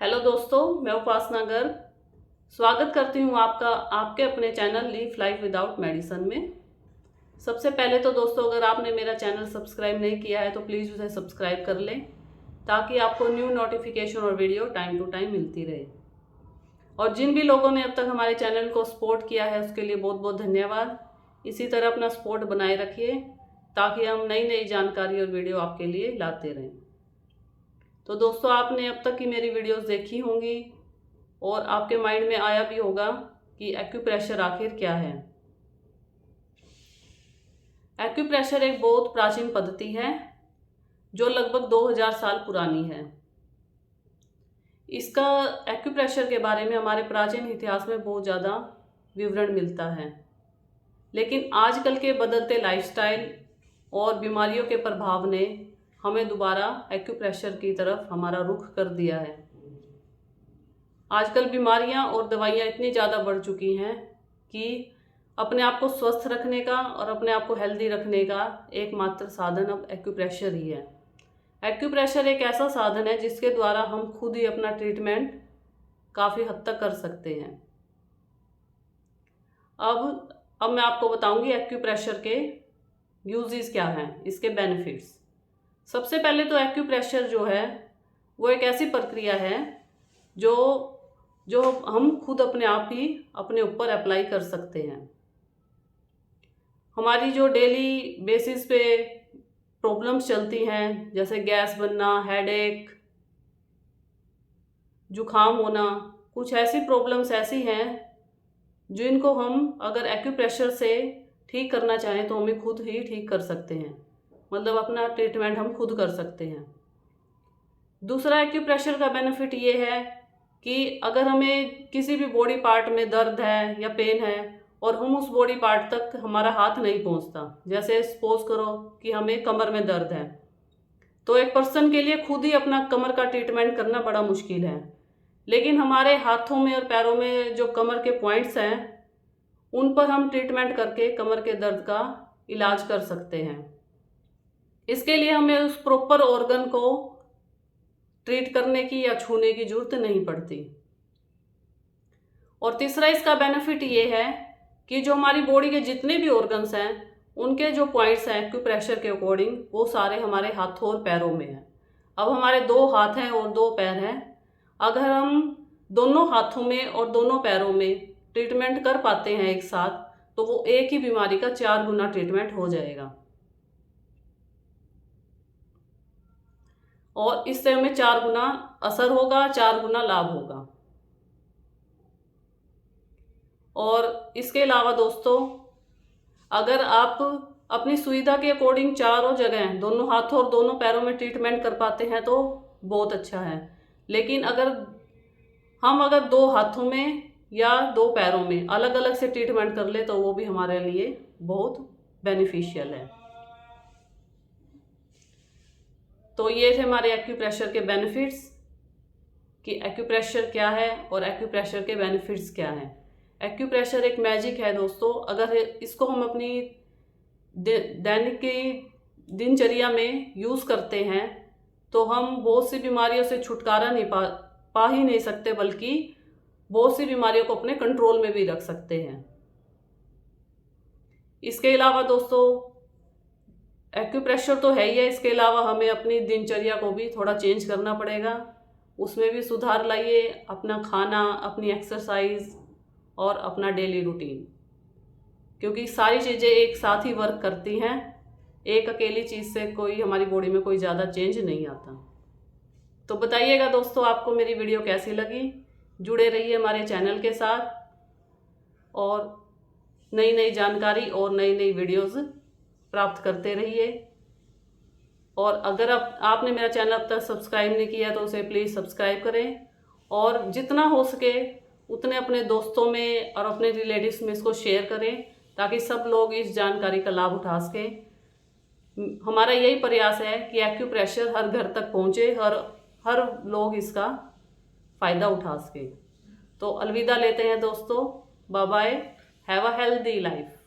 Hello दोस्तों, मैं उपासना गर्ग स्वागत करती हूँ आपका आपके अपने channel leave life without medicine में। सबसे पहले तो दोस्तों, अगर आपने मेरा चैनल सब्सक्राइब नहीं किया है तो प्लीज़ उसे सब्सक्राइब कर लें ताकि आपको न्यू नोटिफिकेशन और वीडियो टाइम टू टाइम मिलती रहे। और जिन भी लोगों ने अब तक हमारे चैनल को सपोर्ट किया है उसके लिए बहुत बहुत धन्यवाद। इसी तरह अपना सपोर्ट बनाए रखिए ताकि हम नई नई जानकारी और वीडियो आपके लिए लाते रहें। तो दोस्तों, आपने अब तक की मेरी वीडियोस देखी होंगी और आपके माइंड में आया भी होगा कि एक्यूप्रेशर आखिर क्या है। एक्यूप्रेशर एक बहुत प्राचीन पद्धति है जो लगभग 2000 साल पुरानी है। इसका एक्यूप्रेशर के बारे में हमारे प्राचीन इतिहास में बहुत ज़्यादा विवरण मिलता है, लेकिन आजकल के बदलते लाइफस्टाइल और बीमारियों के प्रभाव ने हमें दोबारा एक्यूप्रेशर की तरफ हमारा रुख कर दिया है। आजकल बीमारियां और दवाइयां इतनी ज़्यादा बढ़ चुकी हैं कि अपने आप को स्वस्थ रखने का और अपने आप को हेल्दी रखने का एकमात्र साधन अब एक्यूप्रेशर ही है। एक्यूप्रेशर एक ऐसा साधन है जिसके द्वारा हम खुद ही अपना ट्रीटमेंट काफ़ी हद तक कर सकते हैं। अब मैं आपको बताऊंगी एक्यूप्रेशर के यूजेस क्या हैं, इसके बेनिफिट्स। सबसे पहले तो एक्यूप्रेशर जो है वो एक ऐसी प्रक्रिया है जो हम खुद अपने आप ही अपने ऊपर अप्लाई कर सकते हैं। हमारी जो डेली बेसिस पे प्रॉब्लम्स चलती हैं, जैसे गैस बनना, हेडेक, जुखाम होना, कुछ ऐसी प्रॉब्लम्स ऐसी हैं जिनको हम अगर एक्यूप्रेशर से ठीक करना चाहें तो हमें खुद ही ठीक कर सकते हैं। मतलब अपना ट्रीटमेंट हम खुद कर सकते हैं। दूसरा एक्यूप्रेशर का बेनिफिट ये है कि अगर हमें किसी भी बॉडी पार्ट में दर्द है या पेन है और हम उस बॉडी पार्ट तक हमारा हाथ नहीं पहुंचता, जैसे सपोज करो कि हमें कमर में दर्द है, तो एक पर्सन के लिए खुद ही अपना कमर का ट्रीटमेंट करना बड़ा मुश्किल है। लेकिन हमारे हाथों में और पैरों में जो कमर के पॉइंट्स हैं उन पर हम ट्रीटमेंट करके कमर के दर्द का इलाज कर सकते हैं। इसके लिए हमें उस प्रॉपर ऑर्गन को ट्रीट करने की या छूने की जरूरत नहीं पड़ती। और तीसरा इसका बेनिफिट ये है कि जो हमारी बॉडी के जितने भी ऑर्गन्स हैं उनके जो पॉइंट्स हैं एक्यूप्रेशर के अकॉर्डिंग वो सारे हमारे हाथों और पैरों में हैं। अब हमारे 2 हाथ हैं और 2 पैर हैं। अगर हम दोनों हाथों में और दोनों पैरों में ट्रीटमेंट कर पाते हैं एक साथ, तो वो एक ही बीमारी का 4 गुना ट्रीटमेंट हो जाएगा और इससे हमें 4 गुना असर होगा, 4 गुना लाभ होगा। और इसके अलावा दोस्तों, अगर आप अपनी सुविधा के अकॉर्डिंग चारों जगह दोनों हाथों और दोनों पैरों में ट्रीटमेंट कर पाते हैं तो बहुत अच्छा है। लेकिन अगर 2 हाथों में या 2 पैरों में अलग अलग से ट्रीटमेंट कर ले तो वो भी हमारे लिए बहुत बेनिफिशियल है। तो ये थे हमारे एक्यूप्रेशर के बेनिफिट्स कि एक्यूप्रेशर क्या है और एक्यूप्रेशर के बेनिफिट्स क्या हैं। एक्यूप्रेशर एक मैजिक है दोस्तों। अगर इसको हम अपनी दैनिक की दिनचर्या में यूज़ करते हैं तो हम बहुत सी बीमारियों से छुटकारा नहीं पा ही नहीं सकते, बल्कि बहुत सी बीमारियों को अपने कंट्रोल में भी रख सकते हैं। इसके अलावा दोस्तों, एक्यूप्रेशर तो है ही है, इसके अलावा हमें अपनी दिनचर्या को भी थोड़ा चेंज करना पड़ेगा। उसमें भी सुधार लाइए, अपना खाना, अपनी एक्सरसाइज और अपना डेली रूटीन, क्योंकि सारी चीज़ें एक साथ ही वर्क करती हैं। एक अकेली चीज़ से कोई हमारी बॉडी में कोई ज़्यादा चेंज नहीं आता। तो बताइएगा दोस्तों, आपको मेरी वीडियो कैसी लगी। जुड़े रहिए हमारे चैनल के साथ और नई नई जानकारी और नई नई वीडियोज़ प्राप्त करते रहिए। और अगर आपने मेरा चैनल अब तक सब्सक्राइब नहीं किया तो उसे प्लीज़ सब्सक्राइब करें और जितना हो सके उतने अपने दोस्तों में और अपने रिलेटिव्स में इसको शेयर करें ताकि सब लोग इस जानकारी का लाभ उठा सकें। हमारा यही प्रयास है कि एक्यूप्रेशर हर घर तक पहुँचे, हर लोग इसका फ़ायदा उठा सकें। तो अलविदा लेते हैं दोस्तों। Bye bye. Have a healthy life.